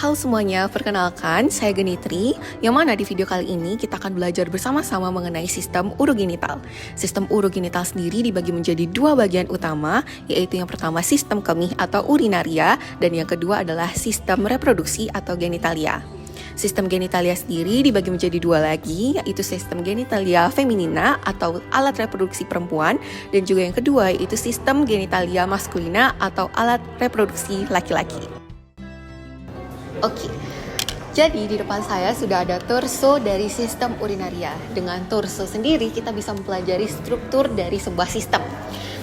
Halo semuanya, perkenalkan saya Genitri, yang mana di video kali ini kita akan belajar bersama-sama mengenai sistem urogenital. Sistem urogenital sendiri dibagi menjadi dua bagian utama, yaitu yang pertama sistem kemih atau urinaria, dan yang kedua adalah sistem reproduksi atau genitalia. Sistem genitalia sendiri dibagi menjadi dua lagi, yaitu sistem genitalia feminina atau alat reproduksi perempuan, dan juga yang kedua yaitu sistem genitalia maskulina atau alat reproduksi laki-laki. Oke, jadi di depan saya sudah ada torso dari sistem urinaria. Dengan torso sendiri kita bisa mempelajari struktur dari sebuah sistem.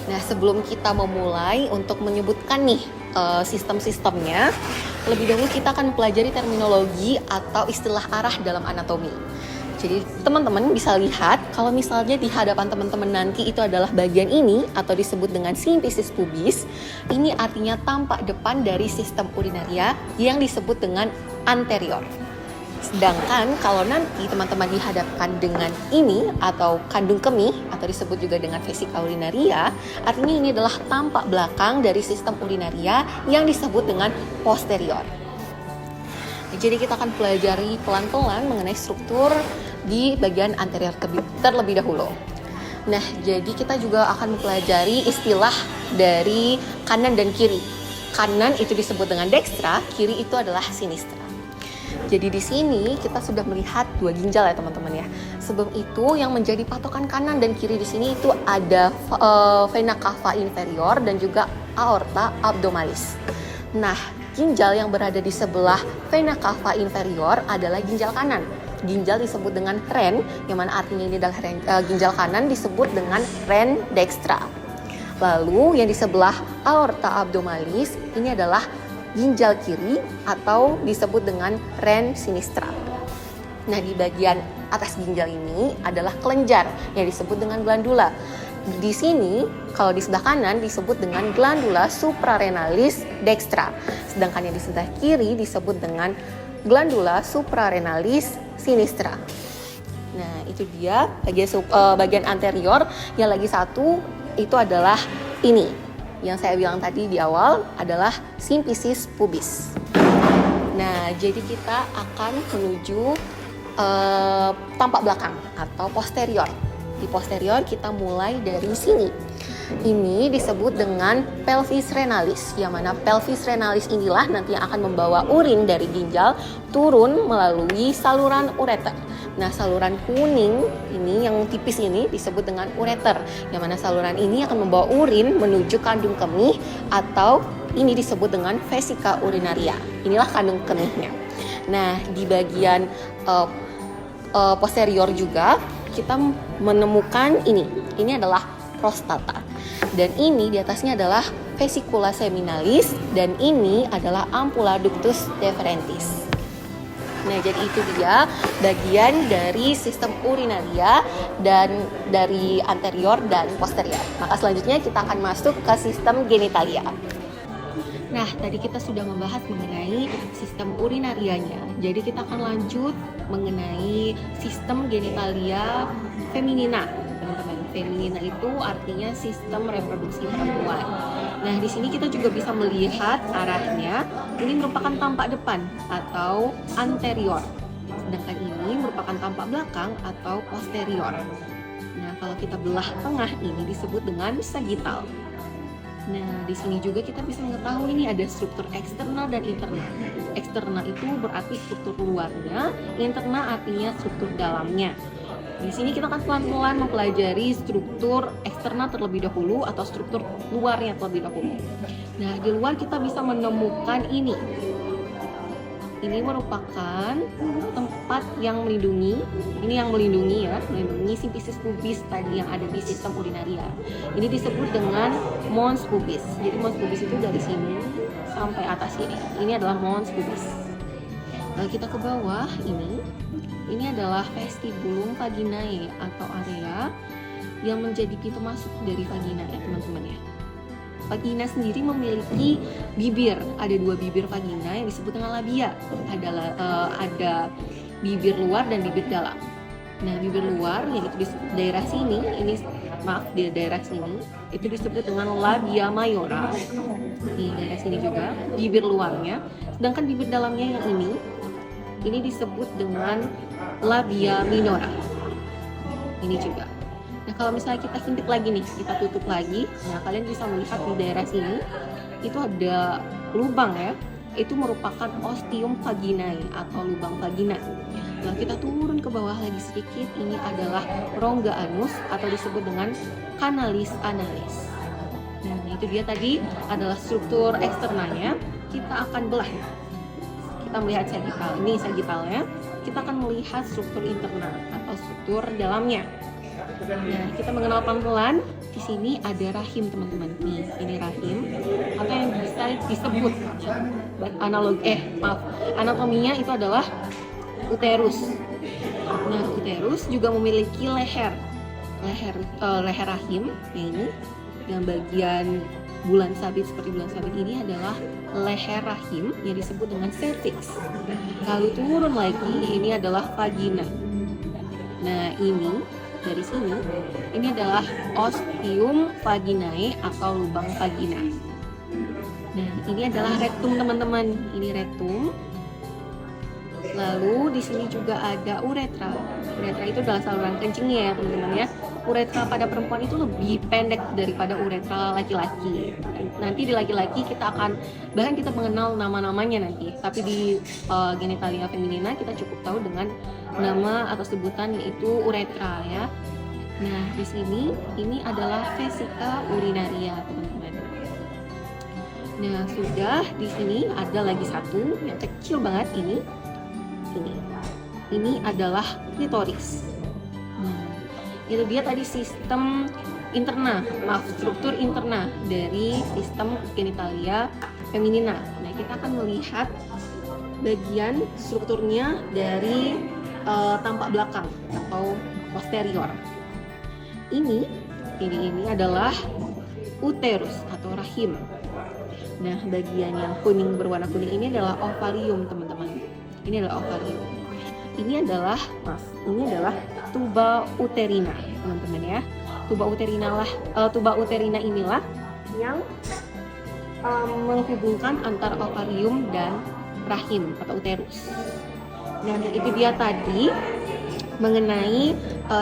Nah, sebelum kita memulai untuk menyebutkan nih sistem-sistemnya, lebih dahulu kita akan mempelajari terminologi atau istilah arah dalam anatomi. Jadi teman-teman bisa lihat kalau misalnya di hadapan teman-teman nanti itu adalah bagian ini atau disebut dengan simfisis pubis. Ini artinya tampak depan dari sistem urinaria yang disebut dengan anterior. Sedangkan kalau nanti teman-teman dihadapkan dengan ini atau kandung kemih atau disebut juga dengan vesika urinaria, artinya ini adalah tampak belakang dari sistem urinaria yang disebut dengan posterior. Jadi kita akan pelajari pelan-pelan mengenai struktur di bagian anterior terlebih dahulu. Nah, jadi kita juga akan mempelajari istilah dari kanan dan kiri. Kanan itu disebut dengan dextra, kiri itu adalah sinistra. Jadi di sini kita sudah melihat dua ginjal ya teman-teman ya. Sebelum itu yang menjadi patokan kanan dan kiri di sini itu ada vena cava inferior dan juga aorta abdominis. Nah, ginjal yang berada di sebelah vena cava inferior adalah ginjal kanan. Ginjal disebut dengan ren, yang mana artinya ini adalah ginjal kanan disebut dengan ren dextra. Lalu yang di sebelah aorta abdominis ini adalah ginjal kiri atau disebut dengan ren sinistra. Nah, di bagian atas ginjal ini adalah kelenjar yang disebut dengan glandula. Di sini kalau di sebelah kanan disebut dengan glandula suprarenalis dextra, sedangkan yang di sebelah kiri disebut dengan glandula suprarenalis sinistra. Nah, itu dia bagian anterior. Yang lagi satu itu adalah ini yang saya bilang tadi di awal adalah simfisis pubis. Nah, jadi kita akan menuju tampak belakang atau posterior. Di posterior kita mulai dari sini. Ini disebut dengan pelvis renalis, yang mana pelvis renalis inilah nanti yang akan membawa urin dari ginjal turun melalui saluran ureter. Nah, saluran kuning ini yang tipis ini disebut dengan ureter, yang mana saluran ini akan membawa urin menuju kandung kemih atau ini disebut dengan vesika urinaria. Inilah kandung kemihnya. Nah, di bagian posterior juga kita menemukan ini adalah prostata. Dan ini di atasnya adalah vesicula seminalis dan ini adalah ampulla ductus deferentis. Nah, jadi itu dia bagian dari sistem urinaria dan dari anterior dan posterior. Maka selanjutnya kita akan masuk ke sistem genitalia. Nah, tadi kita sudah membahas mengenai sistem urinarianya. Jadi kita akan lanjut mengenai sistem genitalia feminina. Teman-teman, feminina itu artinya sistem reproduksi perempuan. Nah, di sini kita juga bisa melihat arahnya. Ini merupakan tampak depan atau anterior. Sedangkan ini merupakan tampak belakang atau posterior. Nah, kalau kita belah tengah ini disebut dengan sagittal. Nah, di sini juga kita bisa mengetahui ini ada struktur eksternal dan internal. Eksternal itu berarti struktur luarnya, internal artinya struktur dalamnya. Di sini kita akan pelan-pelan mempelajari struktur eksternal terlebih dahulu atau struktur luarnya terlebih dahulu. Nah, di luar kita bisa menemukan ini. Ini merupakan tempat yang melindungi, ini yang melindungi simfisis pubis tadi yang ada di sistem urinaria. Ini disebut dengan mons pubis. Jadi mons pubis itu dari sini sampai atas ini. Ini adalah mons pubis. Lalu kita ke bawah ini adalah vestibulum vaginae atau area yang menjadi pintu masuk dari vagina ya teman-teman ya. Vagina sendiri memiliki bibir, ada dua bibir vagina yang disebut dengan labia. Ada bibir luar dan bibir dalam. Nah, bibir luar yaitu di daerah sini, di daerah sini itu disebut dengan labia mayora. Di daerah sini juga bibir luarnya. Sedangkan bibir dalamnya yang ini disebut dengan labia minora. Ini juga. Nah, kalau misalnya kita hintip lagi nih, kita tutup lagi, nah kalian bisa melihat di daerah sini itu ada lubang ya. Itu merupakan ostium vaginae atau lubang vagina. Nah, kita turun ke bawah lagi sedikit, ini adalah rongga anus atau disebut dengan canalis analis. Nah, itu dia tadi adalah struktur eksternalnya. Kita akan belah. Kita melihat sagital. Ini sagitalnya. Kita akan melihat struktur internal atau struktur dalamnya. Nah, kita mengenal pelan-pelan. Di sini ada rahim, teman-teman. Nih, ini rahim atau yang bisa disebut anatominya itu adalah uterus. Nah, uterus juga memiliki leher rahim. Nah, ini yang bagian bulan sabit seperti bulan sabit ini adalah leher rahim yang disebut dengan cervix. Lalu turun lagi, ini adalah vagina. Nah, ini dari sini, ini adalah ostium vaginae atau lubang vagina. Nah, ini adalah rektum, teman-teman. Ini rektum. Lalu di sini juga ada uretra. Uretra itu adalah saluran kencingnya ya, teman-teman ya. Uretra pada perempuan itu lebih pendek daripada uretra laki-laki. Nanti di laki-laki kita mengenal nama-namanya nanti. Tapi di genitalia feminina kita cukup tahu dengan nama atau sebutan yaitu uretra ya. Nah, di sini ini adalah vesika urinaria, teman-teman. Nah, sudah di sini ada lagi satu yang kecil banget ini. Ini adalah klitoris. Itu dia tadi struktur interna dari sistem genitalia feminina. Nah, kita akan melihat bagian strukturnya dari tampak belakang atau posterior. Ini adalah uterus atau rahim. Nah, bagian yang berwarna kuning ini adalah ovarium, teman-teman. Ini adalah ovarium. Ini adalah tuba uterina, teman-teman ya. Tuba uterina inilah yang menghubungkan antara ovarium dan rahim atau uterus. Nah, itu dia tadi mengenai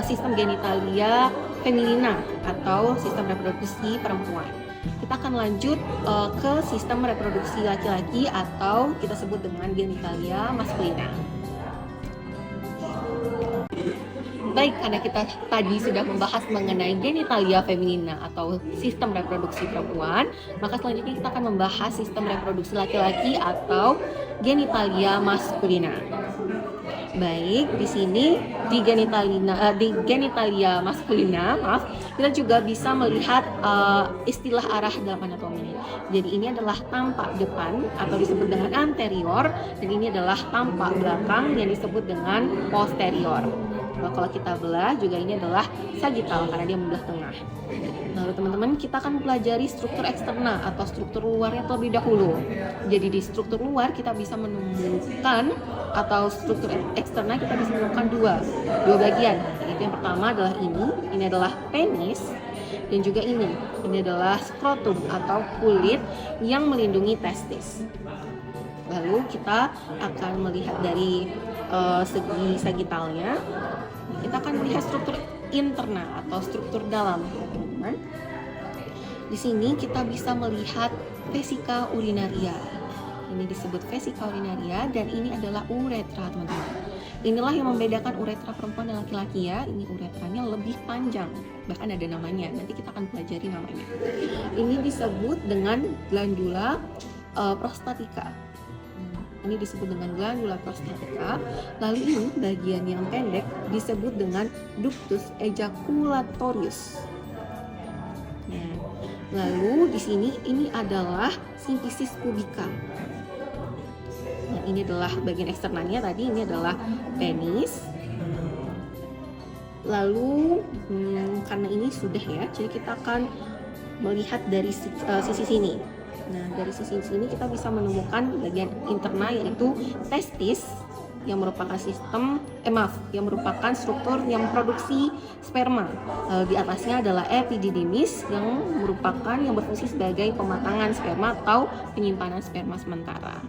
sistem genitalia feminina atau sistem reproduksi perempuan. Kita akan lanjut ke sistem reproduksi laki-laki atau kita sebut dengan genitalia maskulina. Baik, karena kita tadi sudah membahas mengenai genitalia feminina atau sistem reproduksi perempuan, maka selanjutnya kita akan membahas sistem reproduksi laki-laki atau genitalia maskulina. Baik, di sini di genitalia maskulina, kita juga bisa melihat istilah arah dalam anatomi. Jadi ini adalah tampak depan atau disebut dengan anterior, dan ini adalah tampak belakang yang disebut dengan posterior. Kalau kita belah juga ini adalah sagital karena dia membelah tengah. Lalu teman-teman, kita akan pelajari struktur eksterna atau struktur luarnya terlebih dahulu. Jadi di struktur luar kita bisa menemukan atau struktur eksterna kita bisa menemukan dua bagian. Yaitu yang pertama adalah ini adalah penis, dan juga ini adalah skrotum atau kulit yang melindungi testis. Lalu kita akan melihat dari segi sagitalnya. Kita akan melihat struktur interna atau struktur dalam, teman-teman. Di sini kita bisa melihat vesika urinaria. Ini disebut vesika urinaria dan ini adalah uretra, teman-teman. Inilah yang membedakan uretra perempuan dan laki-laki ya. Ini uretranya lebih panjang, bahkan ada namanya. Nanti kita akan pelajari namanya. Ini disebut dengan glandula prostatica. Ini disebut dengan glandula prostatica. Lalu ini bagian yang pendek disebut dengan ductus ejaculatorius. Nah, lalu di sini ini adalah simphysis pubica. Nah, ini adalah bagian eksternalnya tadi, ini adalah penis. Lalu karena ini sudah ya, jadi kita akan melihat dari sisi sini. Nah, dari sisi sini kita bisa menemukan bagian interna yaitu testis yang merupakan yang merupakan struktur yang produksi sperma. Di atasnya adalah epididymis yang berfungsi sebagai pematangan sperma atau penyimpanan sperma sementara.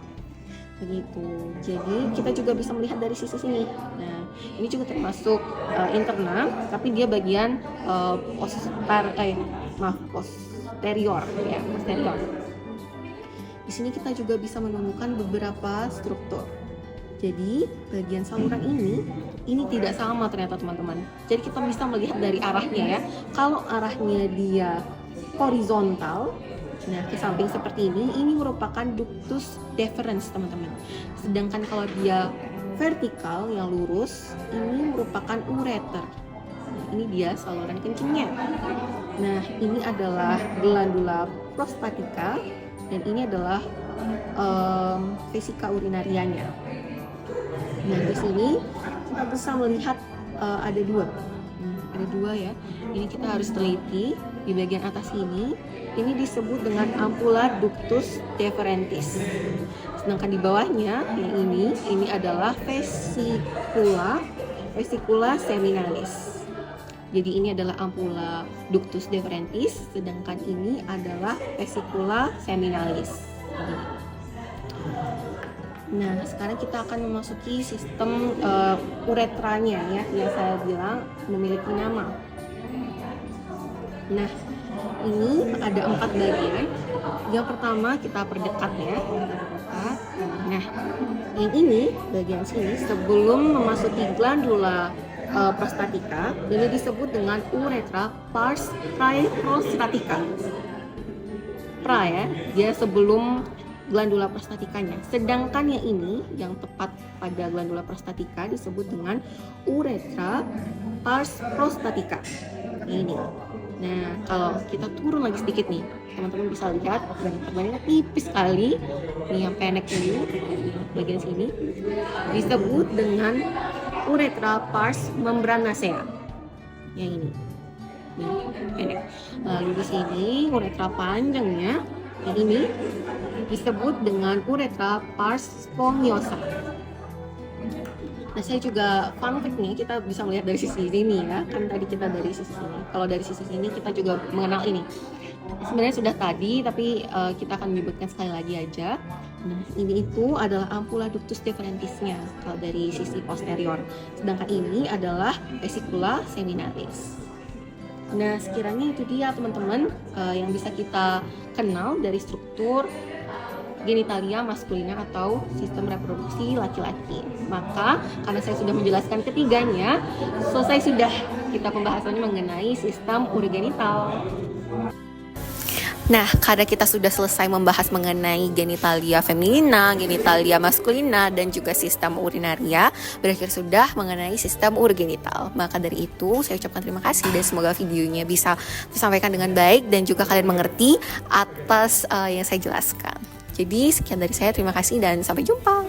Begitu. Jadi kita juga bisa melihat dari sisi sini. Nah, ini juga termasuk interna, tapi dia bagian posterior ya, posterior. Di sini kita juga bisa menemukan beberapa struktur. Jadi bagian saluran ini tidak sama ternyata teman-teman. Jadi kita bisa melihat dari arahnya ya. Kalau arahnya dia horizontal, nah ke samping seperti ini merupakan ductus deferens teman-teman. Sedangkan kalau dia vertikal yang lurus, ini merupakan ureter. Nah, ini dia saluran kencingnya. Nah, ini adalah glandula prostatica dan ini adalah vesika urinarianya. Nah, di sini kita bisa melihat ada dua ya. Ini kita harus teliti. Di bagian atas ini disebut dengan ampula ductus deferentis. Sedangkan di bawahnya yang ini adalah vesicula seminalis. Jadi ini adalah ampula ductus deferentis, sedangkan ini adalah vesicula seminalis. Nah, sekarang kita akan memasuki sistem uretranya ya, yang saya bilang memiliki nama. Nah, ini ada 4 bagian. Yang pertama kita perdekat ya, Nah, yang ini bagian sini sebelum memasuki glandula prostatica, ini disebut dengan uretra pars praeprostatica. Ya, dia sebelum glandula prostatikanya. Sedangkan yang tepat pada glandula prostatika disebut dengan uretra pars prostatica. Ini. Nah, kalau kita turun lagi sedikit nih, teman-teman bisa lihat bagiannya tipis sekali. Ini yang pendek ini, bagian sini disebut dengan uretra pars membranacea. Yang ini. Nih, pendek. Lalu di sini uretra panjangnya yang ini disebut dengan uretra pars spongiosa. Nah, saya juga fun fact nih, kita bisa melihat dari sisi ini ya. Kan tadi kita dari sisi sini. Kalau dari sisi sini kita juga mengenal ini. Sebenarnya sudah tadi, tapi kita akan menyebutkan sekali lagi aja. Nah, ini adalah ampula ductus deferentisnya kalau dari sisi posterior. Sedangkan ini adalah vesicula seminalis. Nah, sekiranya itu dia teman-teman yang bisa kita kenal dari struktur genitalia maskulina atau sistem reproduksi laki-laki. Maka karena saya sudah menjelaskan ketiganya, selesai sudah kita pembahasannya mengenai sistem urogenital. Nah, karena kita sudah selesai membahas mengenai genitalia feminina, genitalia maskulina, dan juga sistem urinaria, berakhir sudah mengenai sistem urogenital. Maka dari itu, saya ucapkan terima kasih dan semoga videonya bisa disampaikan dengan baik dan juga kalian mengerti atas yang saya jelaskan. Jadi, sekian dari saya, terima kasih dan sampai jumpa.